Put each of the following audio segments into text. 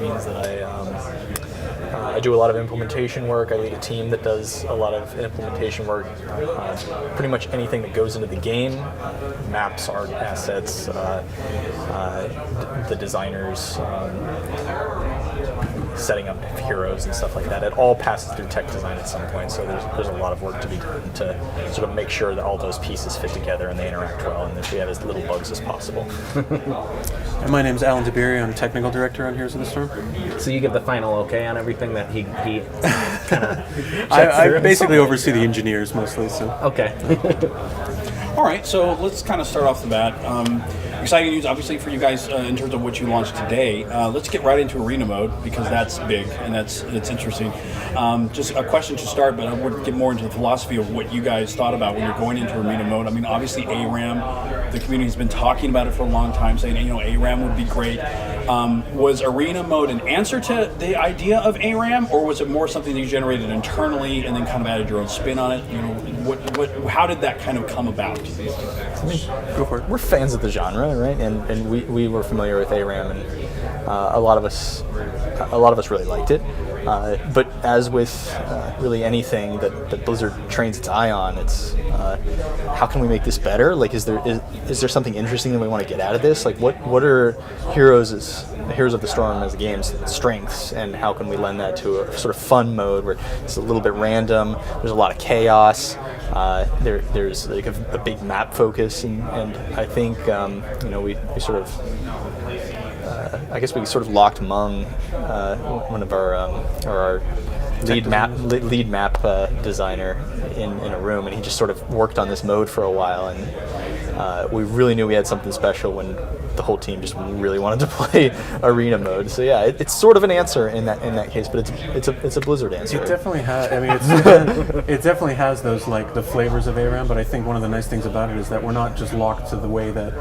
means that I do a lot of implementation work. I lead a team that does a lot of implementation work. Pretty much anything that goes into the game, maps, art, assets, the designers, setting up heroes and stuff like that. It all passes through tech design at some point, so there's a lot of work to be done to sort of make sure that all those pieces fit together and they interact well, and that we have as little bugs as possible. And my name's Alan Dabiri. I'm technical director on Heroes of the Storm. So you give the final okay on everything that he kind of I basically oversee the engineers mostly. So okay. All right, so let's kind of start off the bat. Exciting news, obviously, for you guys in terms of what you launched today. Let's get right into arena mode, because that's big and that's interesting. Just a question to start, but I would get more into the philosophy of what you guys thought about when you're going into arena mode. I mean, obviously, ARAM, the community has been talking about it for a long time, saying, ARAM would be great. Was arena mode an answer to the idea of ARAM, or was it more something that you generated internally and then kind of added your own spin on it? How did that kind of come about? go for it. We're fans of the genre, right? And we were familiar with ARAM, and a lot of us really liked it. But as with really anything that Blizzard trains its eye on, it's how can we make this better? Like, is there something interesting that we want to get out of this? Like, what are Heroes of the Storm as a game's strengths, and how can we lend that to a sort of fun mode where it's a little bit random? There's a lot of chaos. There's like a big map focus, and I think we sort of. I guess we sort of locked Mung, one of our lead map designer, in a room, and he just sort of worked on this mode for a while, and we really knew we had something special when the whole team just really wanted to play arena mode. So yeah, it's sort of an answer in that case, but it's a Blizzard answer. It definitely has. I mean, it definitely has those, like, the flavors of ARAM. But I think one of the nice things about it is that we're not just locked to the way that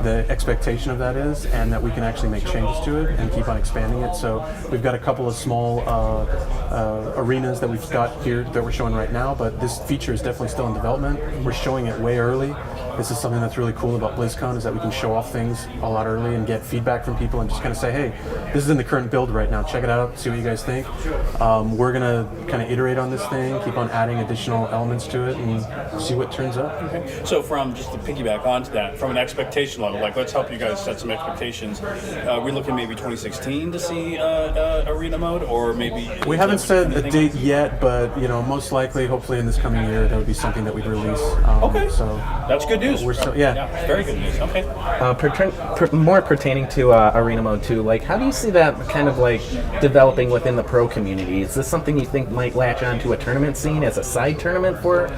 the expectation of that is, and that we can actually make changes to it and keep on expanding it. So we've got a couple of small arenas that we've got here that we're showing right now, but this feature is definitely still in development. We're showing it way early. This is something that's really cool about BlizzCon, is that we can show off things a lot early and get feedback from people and just kind of say, hey, this is in the current build right now, check it out, see what you guys think. We're going to kind of iterate on this thing, keep on adding additional elements to it, and see what turns up. Okay. So from, just to piggyback onto that, from an expectation level, like, let's help you guys set some expectations. We're looking maybe 2016 to see arena mode, or maybe... We haven't set a date yet, but most likely, hopefully in this coming year, that would be something that we'd release. Okay. So that's good news. We're still, yeah, very good news. Okay. More pertaining to arena mode too, like, how do you see that kind of like developing within the pro community? Is this something you think might latch onto a tournament scene as a side tournament for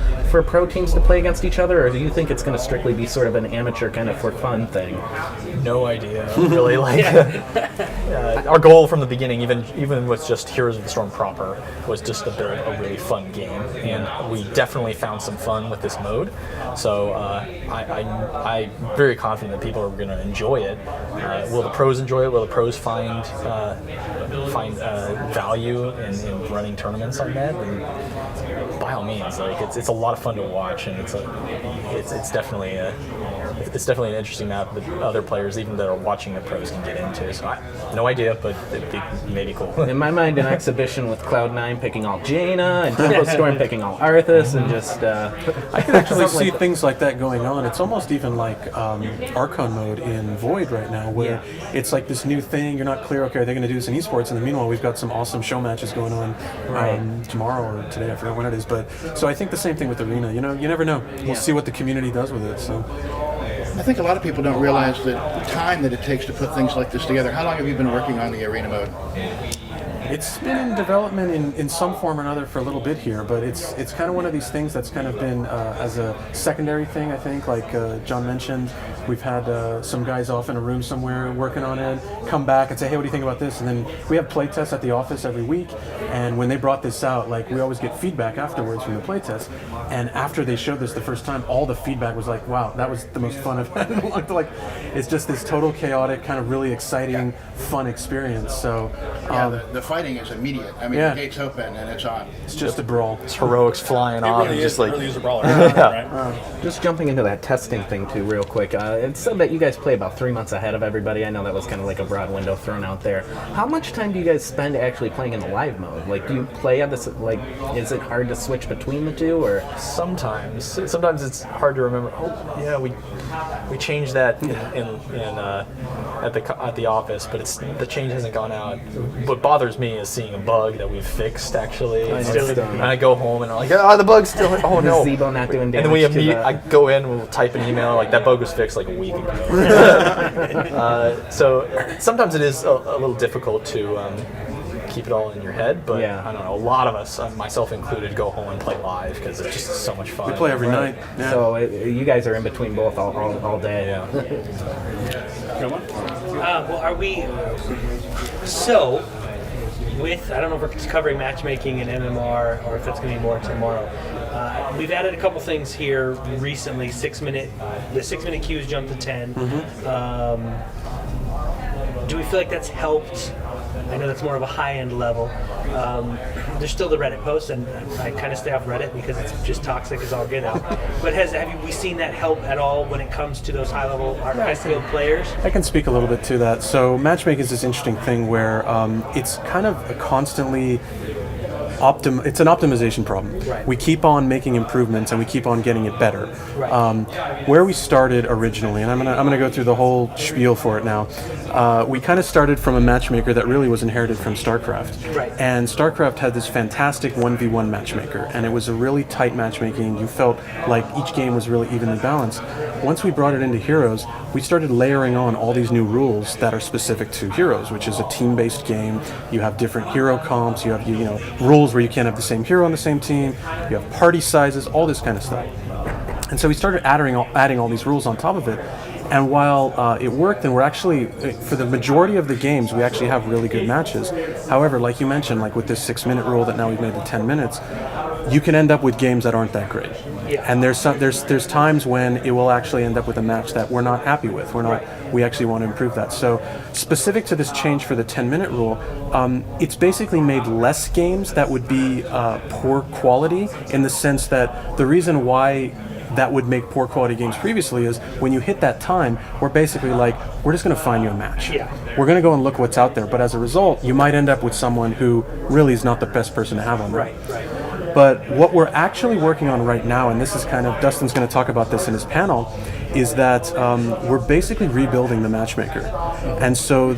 pro teams to play against each other, or do you think it's going to strictly be sort of an amateur kind of for fun thing? No idea, really. Our goal from the beginning, even with just Heroes of the Storm proper, was just to build a really fun game, and we definitely found some fun with this mode. So I'm very confident that people are going to enjoy it. Will the pros enjoy it? Will the pros find value in running tournaments on that? And by all means, like, it's a lot of fun to watch, and it's definitely an interesting map that other players, even that are watching the pros, can get into. So no idea, but it'd be maybe cool. In my mind, an exhibition with Cloud9 picking all Jaina and Tempo Storm picking all Arthas, and just I can actually see things like that going on. It's almost even like Archon mode in Void right now, where it's like this new thing. You're not clear. Okay, are they going to do this in esports? And then meanwhile, we've got some awesome show matches going on tomorrow or today. I forgot when it is. But so I think the same thing with Arena. You never know. We'll see what the community does with it. So. I think a lot of people don't realize the time that it takes to put things like this together. How long have you been working on the arena mode? It's been in development in some form or another for a little bit here, but it's kind of one of these things that's kind of been as a secondary thing, I think. Like John mentioned, we've had some guys off in a room somewhere working on it, come back and say, hey, what do you think about this? And then we have play tests at the office every week, and when they brought this out, like, we always get feedback afterwards from the play test, and after they showed this the first time, all the feedback was like, wow, that was the most fun I've had in a long time. Like, it's just this total chaotic, kind of really exciting, fun experience. So the fighting is immediate. I mean, Yeah. the gate's open and it's on. It's just a brawl. It's heroics flying It off, really and is, just like really is a brawler, right? Just jumping into that testing thing too, real quick. It said that you guys play about 3 months ahead of everybody. I know that was kind of like a broad window thrown out there. How much time do you guys spend actually playing in the live mode? Like, do you play at this? Like, is it hard to switch between the two, or? sometimes it's hard to remember. Oh yeah, we changed that at the office, but the change hasn't gone out. What bothers me is seeing a bug that we've fixed actually. And I go home and I'm like, the bug's still. Oh no. Is Zebo not doing And damage then I go in, we'll type an email like that bug was fixed like a week ago. So sometimes it is a little difficult to keep it all in your head, but Yeah. I don't know. A lot of us, myself included, go home and play live because it's just so much fun. We play every night. Yeah. So you guys are in between both all day. Yeah. Well, are we... So, I don't know if we're covering matchmaking and MMR or if that's going to be more tomorrow. We've added a couple things here recently. The 6 minute queues jumped to 10. Do we feel like that's helped? I know that's more of a high-end level. There's still the Reddit posts, and I kind of stay off Reddit because it's just toxic as all get out. But have we seen that help at all when it comes to those high-level, high-skilled players? I can speak a little bit to that. So matchmaking is this interesting thing where it's kind of a constantly it's an optimization problem. Right. We keep on making improvements and we keep on getting it better. Right. Where we started originally, and I'm gonna go through the whole spiel for it now. We kind of started from a matchmaker that really was inherited from StarCraft. Right. And StarCraft had this fantastic 1v1 matchmaker, and it was a really tight matchmaking. You felt like each game was really evenly balanced. Once we brought it into Heroes, we started layering on all these new rules that are specific to Heroes, which is a team-based game. You have different hero comps. You have rules where you can't have the same hero on the same team. You have party sizes, all this kind of stuff. And so we started adding all these rules on top of it. And while it worked, and we're actually, for the majority of the games, we actually have really good matches. However, like you mentioned, like with this 6 minute rule that now we've made to 10 minutes, you can end up with games that aren't that great. Yeah. And there's times when it will actually end up with a match that we're not happy with. We actually want to improve that. So specific to this change for the 10-minute rule, it's basically made less games that would be poor quality, in the sense that the reason why that would make poor quality games previously is when you hit that time, we're basically like, we're just going to find you a match. Yeah. We're going to go and look what's out there. But as a result, you might end up with someone who really is not the best person to have on there. Right. But what we're actually working on right now, and this is kind of, Dustin's going to talk about this in his panel, is that we're basically rebuilding the matchmaker. And so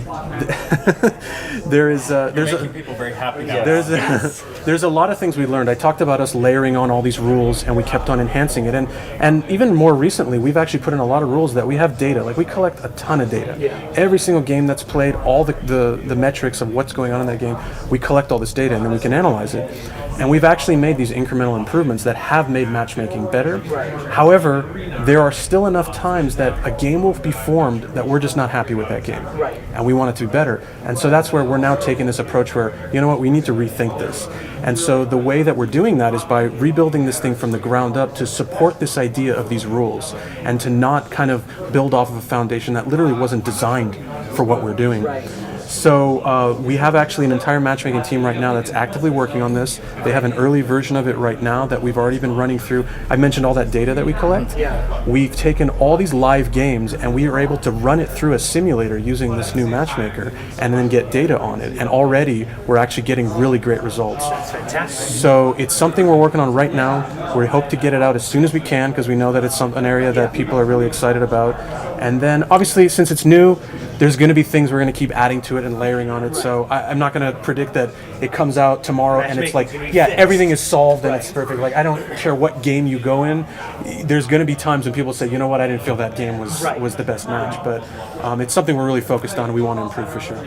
there's Making people very happy now. there's a lot of things we learned. I talked about us layering on all these rules, and we kept on enhancing it. And even more recently, we've actually put in a lot of rules that we have data. Like, we collect a ton of data. Yeah. Every single game that's played, all the metrics of what's going on in that game, we collect all this data, and then we can analyze it. And we've actually made these incremental improvements that have made matchmaking better. However, there are still enough times that a game will be formed that we're just not happy with that game. Right. And we want it to be better. And so that's where we're now taking this approach where, you know what, we need to rethink this. And so the way that we're doing that is by rebuilding this thing from the ground up to support this idea of these rules, and to not kind of build off of a foundation that literally wasn't designed for what we're doing. Right. So we have actually an entire matchmaking team right now that's actively working on this. They have an early version of it right now that we've already been running through. I mentioned all that data that we collect. Yeah. We've taken all these live games and we are able to run it through a simulator using this new matchmaker, and then get data on it. And already we're actually getting really great results. That's fantastic. So it's something we're working on right now. We hope to get it out as soon as we can, because we know that it's an area that people are really excited about. And then obviously, since it's new, there's going to be things we're going to keep adding to it and layering on it. So I'm not going to predict that it comes out tomorrow and it's like, Matchmaking's gonna be yeah, fixed. everything is solved and it's perfect. Like, I don't care what game you go in. There's going to be times when people say, you know what, I didn't feel that game was the best match. But it's something we're really focused on and we want to improve for sure.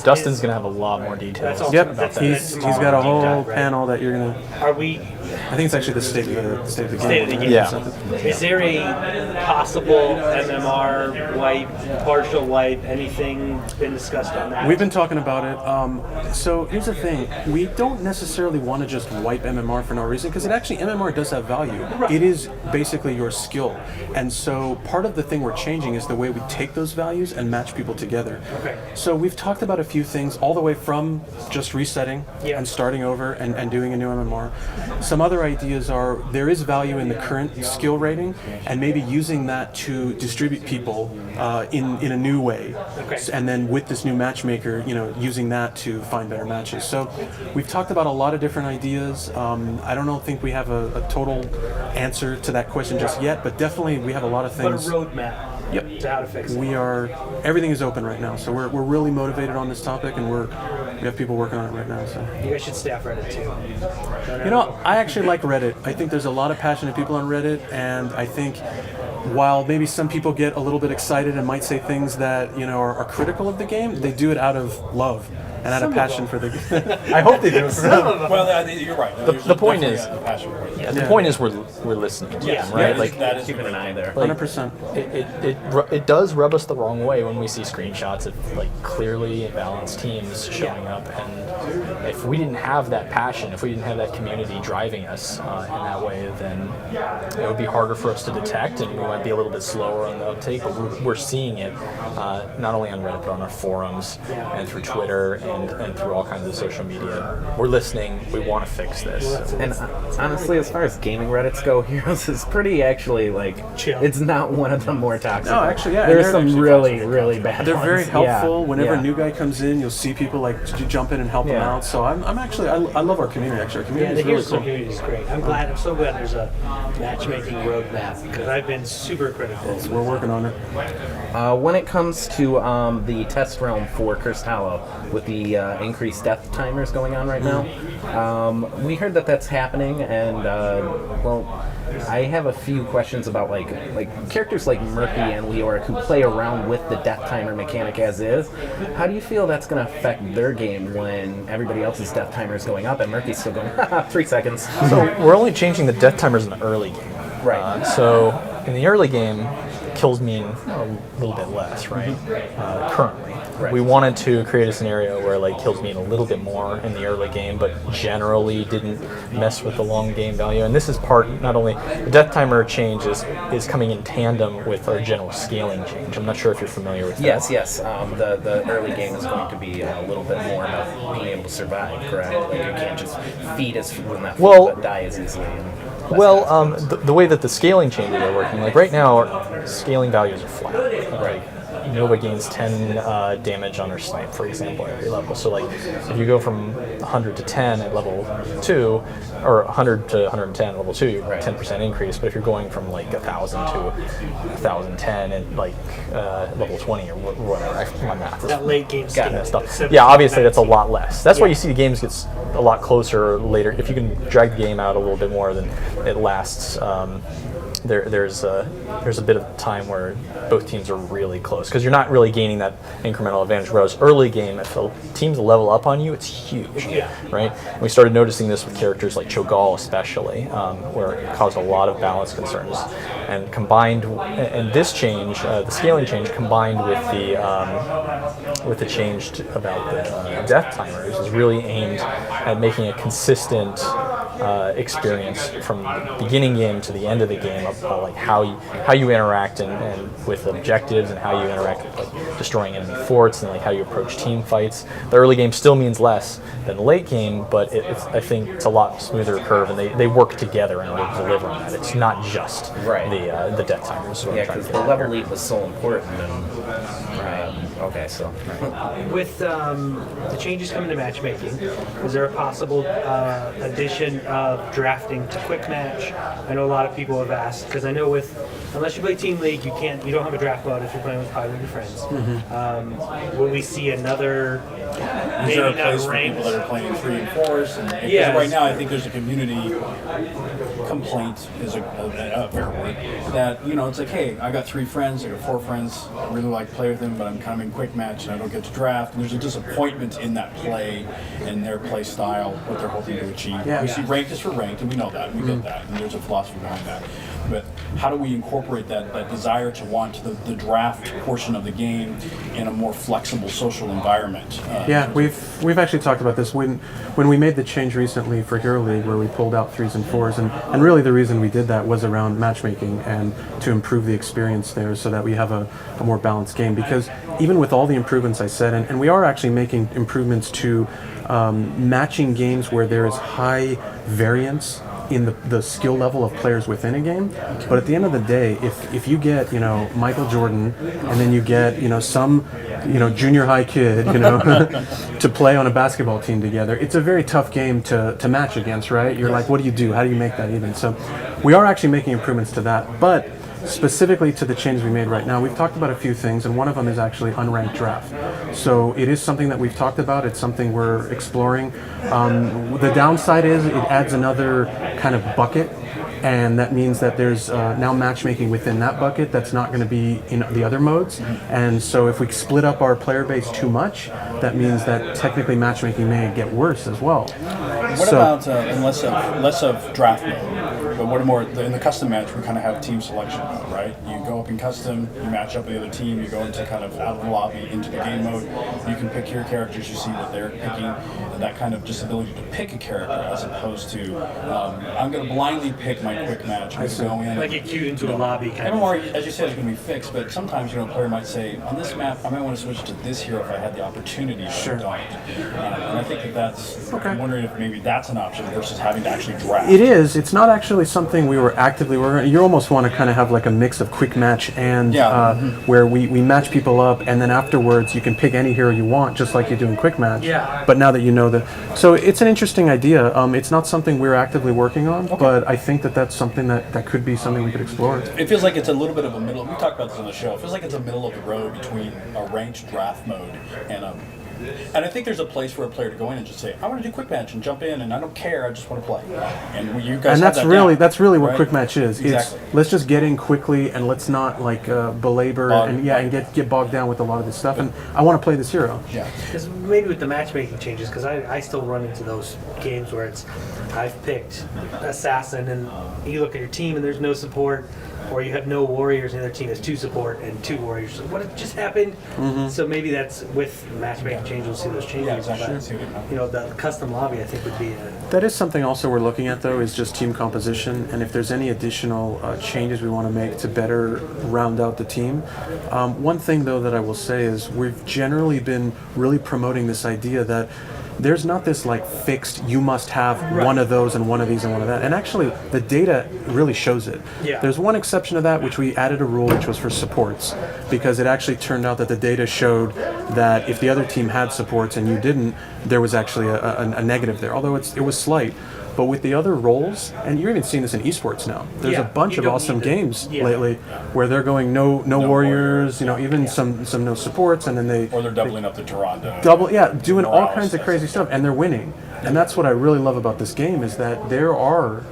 Dustin's gonna have a lot more details. Yep, That's he's tomorrow got a deep whole dive, right? panel that you're going to... Are we... I think it's actually the state of the game. State of the game. Yeah. Is there a possible MMR wipe, partial wipe, anything been discussed on that? We've been talking about it. So here's the thing. We don't necessarily want to just wipe MMR for no reason, because MMR does have value. It is basically your skill. And so part of the thing we're changing is the way we take those values and match people together. Okay. So we've talked about about a few things, all the way from just resetting Yeah. and starting over and doing a new MMR. Some other ideas are there is value in the current skill rating, and maybe using that to distribute people in a new way. Okay. And then with this new matchmaker, using that to find better matches. So we've talked about a lot of different ideas. I don't think we have a total answer to that question just yet, but definitely we have a lot of But a things. roadmap Yep. to how to fix it. Everything is open right now, so we're really motivated on this topic, and we have people working on it right now. So. You guys should staff Reddit too. I actually like Reddit. I think there's a lot of passionate people on Reddit, and I think while maybe some people get a little bit excited and might say things that are critical of the game, they do it out of love and out of passion for the game. I hope they do. Well, you're right. The point is, the point is we're listening to Yeah. them, right? Yeah, Like, that is Keeping an eye there. 100%. it does rub us the wrong way when we see screenshots of like clearly imbalanced teams showing up, and if we didn't have that passion, if we didn't have that community driving us in that way, then it would be harder for us to detect, and we might be a little bit slower on the uptake. But we're seeing it not only on Reddit but on our forums and through Twitter and through all kinds of social media. We're listening. We want to fix this. And honestly, as far as gaming Reddits go, Heroes is pretty actually like Chill. It's not one of the more toxic. No, actually, yeah. There's and some really bad. They're very ones. helpful. Yeah. Whenever Yeah. a new guy comes in, you'll see people like jump in and help them Yeah. out. So I'm actually I love our community. Actually, our Yeah, community the is really Heroes cool. community is great. I'm so glad there's a matchmaking roadmap because I've been super critical. We're working on it. When it comes to the test realm for Cursed Hollow, with the increased death timers going on right now, we heard that that's happening, and I have a few questions about like characters like Murky and Leoric who play around with the death timer mechanic as is. How do you feel that's going to affect their game when everybody else's death timer is going up and Murky's still going 3 seconds? So we're only changing the death timers in the early game. Right. So in the early game, kills mean a little bit less, right? Currently. Right. We wanted to create a scenario where like kills mean a little bit more in the early game, but generally didn't mess with the long game value. And this is part, not only the death timer change is coming in tandem with our general scaling change. I'm not sure if you're familiar with that. Yes. The early game is going to be a little bit more about being able to survive, correct? Like you can't just feed as but die as easily. The way that the scaling changes are working, like right now, our scaling values are flat. Right. Nova gains 10 damage on her snipe, for example, at every level. So like, if you go from 100 to 10 at level 2, or 100 to 110 at level 2, you have a 10% increase. But if you're going from like 1,000 to 1,010 at like level 20 or whatever, my math is That late game got scale. that stuff. Yeah, obviously that's a lot less. That's why you see the games gets a lot closer later. If you can drag the game out a little bit more, then it lasts. There's a bit of time where both teams are really close because you're not really gaining that incremental advantage. Whereas early game, if the teams level up on you, it's huge, right? And we started noticing this with characters like Cho'Gall especially, where it caused a lot of balance concerns. And combined, and this change, the scaling change, combined with the change about the death timers, is really aimed at making a consistent experience from the beginning game to the end of the game of like how you interact and with objectives and how you interact with like destroying enemy forts and like how you approach team fights. The early game still means less than the late game, but I think it's a lot smoother curve, and they work together in order to deliver on that. It's not just the death timers. Yeah, because the level leap was so important. Okay, so With the changes coming to matchmaking, is there a possible addition of drafting to quick match? I know a lot of people have asked because I know unless you play Team League, you don't have a draft mode if you're playing with 5 of your friends. Will we see another? Is there a place for people that are playing 3 and 4s? And right now, I think there's a community complaint is a fair word that it's like, hey, I got 3 friends, I got 4 friends, I really like to play with them, but I'm kind of in quick match and I don't get to draft. And there's a disappointment in that play and their play style, what they're hoping to achieve. We see ranked is for ranked, and we know that, and we get that, and there's a philosophy behind that. But how do we incorporate that desire to want the draft portion of the game in a more flexible social environment? Yeah, we've actually talked about this when we made the change recently for Hero League, where we pulled out 3s and 4s, and really the reason we did that was around matchmaking and to improve the experience there, so that we have a more balanced game. Because even with all the improvements I said, and we are actually making improvements to matching games where there is high variance in the skill level of players within a game. But at the end of the day, if you get, Michael Jordan, and then you get, some, junior high kid, to play on a basketball team together, it's a very tough game to match against, right? You're like, what do you do? How do you make that even? So we are actually making improvements to that. But specifically to the changes we made right now, we've talked about a few things, and one of them is actually Unranked Draft. So it is something that we've talked about. It's something we're exploring. The downside is it adds another kind of bucket, and that means that there's now matchmaking within that bucket that's not going to be in the other modes. And so if we split up our player base too much, that means that technically matchmaking may get worse as well. What about less of draft mode, but what more in the custom match? We kind of have team selection mode, right? You go up in custom, you match up with the other team, you go into kind of out of the lobby into the game mode. You can pick your characters, you see what they're picking, and that kind of just ability to pick a character as opposed to I'm going to blindly pick my quick match. I'm go in, like get queued into a lobby kind of. More, as you said, it's going to be fixed, but sometimes a player might say, on this map, I might want to switch to this hero if I had the opportunity, but I don't. And I think that's. Okay. I'm wondering if maybe that's an option versus having to actually draft. It is. It's not actually something we were actively working on. You almost want to kind of have like a mix of quick match and where we match people up, and then afterwards you can pick any hero you want, just like you do in quick match. Yeah. But now that you know that, so it's an interesting idea. It's not something we're actively working on, but I think that's something that could be something we could explore. It feels like it's a little bit of a middle. We talked about this on the show. It feels like it's a middle of the road between a ranked draft mode and I think there's a place for a player to go in and just say, I want to do quick match and jump in, and I don't care, I just want to play. And you guys and have that's that really down, that's really what right? quick match is. Exactly. It's let's just get in quickly and let's not belabor and get bogged down with a lot of this stuff. And I want to play this hero. Yeah. Because maybe with the matchmaking changes, because I still run into those games where I've picked assassin and you look at your team and there's no support, or you have no warriors and the other team has 2 support and 2 warriors. So what just happened? Mm-hmm. So maybe that's with matchmaking changes, we'll see those changes. Yeah, exactly. But, the custom lobby I think would be That is something also we're looking at, though, is just team composition, and if there's any additional changes we want to make to better round out the team. One thing, though, that I will say is we've generally been really promoting this idea that there's not this fixed, you must have one of those and one of these and one of that. And actually, the data really shows it. Yeah. There's one exception to that, which we added a rule, which was for supports, because it actually turned out that the data showed that if the other team had supports and you didn't, there was actually a negative there, although it was slight. But with the other roles, and you're even seeing this in esports now, there's a bunch of awesome games lately where they're going no warriors, even some no supports, and then they're doubling up the Toronto. Doing all kinds of crazy stuff, and they're winning. And that's what I really love about this game, is that there are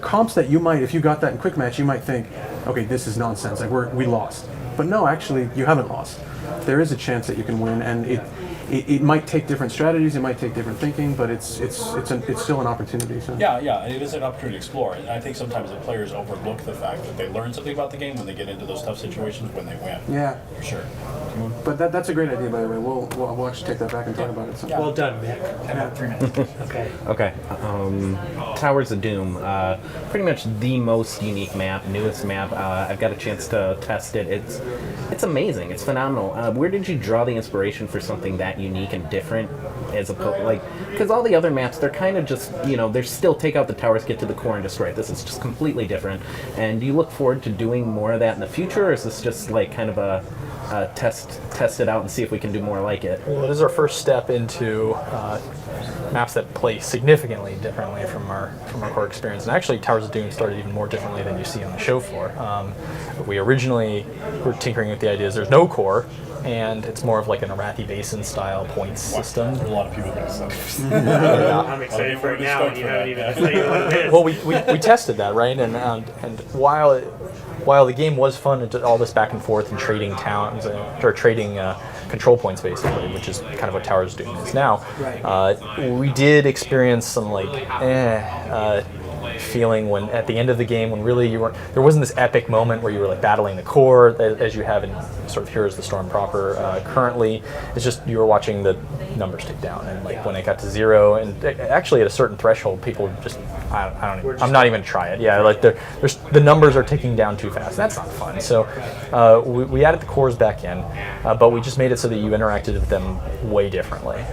comps that you might, if you got that in quick match, you might think, okay, this is nonsense, we lost. But no, actually, you haven't lost. There is a chance that you can win, and it might take different strategies, it might take different thinking, but it's still an opportunity. So. Yeah, it is an opportunity to explore. And I think sometimes the players overlook the fact that they learn something about the game when they get into those tough situations when they win. Yeah, for sure. But that's a great idea, by the way. We'll actually take that back and talk about it. So. Well done, Mick. About 3 minutes. Okay. Towers of Doom, pretty much the most unique map, newest map. I've got a chance to test it. It's amazing. It's phenomenal. Where did you draw the inspiration for something that unique and different, as opposed because all the other maps, they're kind of just they're still take out the towers, get to the core and destroy it. This is just completely different. And do you look forward to doing more of that in the future, or is this just kind of a test it out and see if we can do more like it? Well, it is our first step into maps that play significantly differently from our core experience. And actually, Towers of Doom started even more differently than you see on the show floor. We originally were tinkering with the ideas. There's no core, and it's more of like an Arathi Basin style points system. There's a lot of people that stuff. I'm excited for it now, and you haven't even played what it is. Well, we tested that, right? And while the game was fun, and all this back and forth and trading towns or trading control points basically, which is kind of what Towers of Doom is now. Right. We did experience some feeling when at the end of the game when really there wasn't this epic moment where you were like battling the core as you have in sort of Heroes of the Storm proper currently. It's just you were watching the numbers tick down, and like when it got to 0, and actually at a certain threshold, people just I'm not even gonna try it. Yeah, like the numbers are ticking down too fast. That's not fun. So we added the cores back in, but we just made it so that you interacted with them way differently.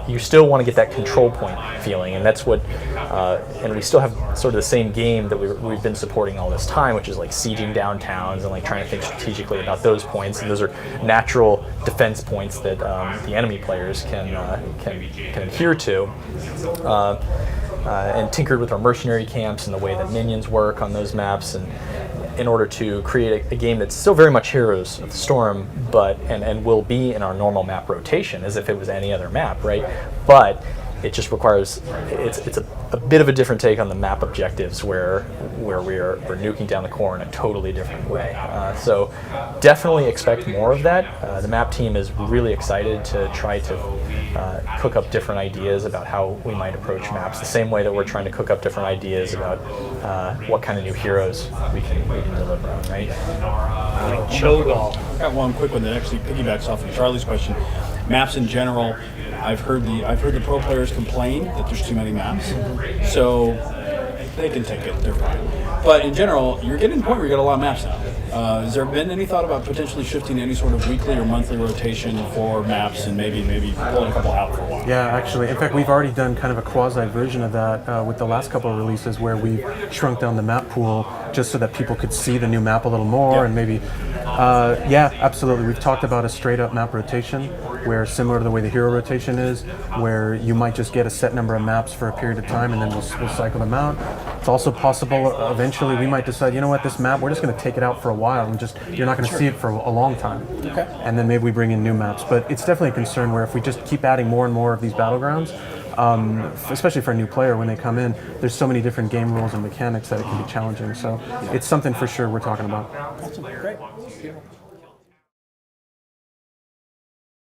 You still want to get that control point feeling, and that's what. And we still have sort of the same game that we've been supporting all this time, which is like sieging downtowns and like trying to think strategically about those points. And those are natural defense points that the enemy players can adhere to. And tinkered with our mercenary camps and the way that minions work on those maps, and in order to create a game that's still very much Heroes of the Storm, but and will be in our normal map rotation as if it was any other map, right? But it just requires it's a bit of a different take on the map objectives where we're nuking down the core in a totally different way. So definitely expect more of that. The map team is really excited to try to cook up different ideas about how we might approach maps, the same way that we're trying to cook up different ideas about what kind of new heroes we can deliver on, right? Cho'Gall. I got one quick one that actually piggybacks off of Charlie's question. Maps in general, I've heard the pro players complain that there's too many maps, so they can take it. They're fine. But in general, you're getting to the point where you got a lot of maps now. Has there been any thought about potentially shifting any sort of weekly or monthly rotation for maps, and maybe pulling a couple out for a while? Yeah, actually, in fact, we've already done kind of a quasi version of that with the last couple of releases, where we shrunk down the map pool just so that people could see the new map a little more, and maybe. Yeah, absolutely. We've talked about a straight up map rotation, where similar to the way the hero rotation is, where you might just get a set number of maps for a period of time, and then we'll cycle them out. It's also possible eventually we might decide, you know what, this map, we're just going to take it out for a while, and you're not going to see it for a long time. Okay. And then maybe we bring in new maps. But it's definitely a concern where if we just keep adding more and more of these battlegrounds, especially for a new player when they come in, there's so many different game rules and mechanics that it can be challenging. So it's something for sure we're talking about. Awesome. Great.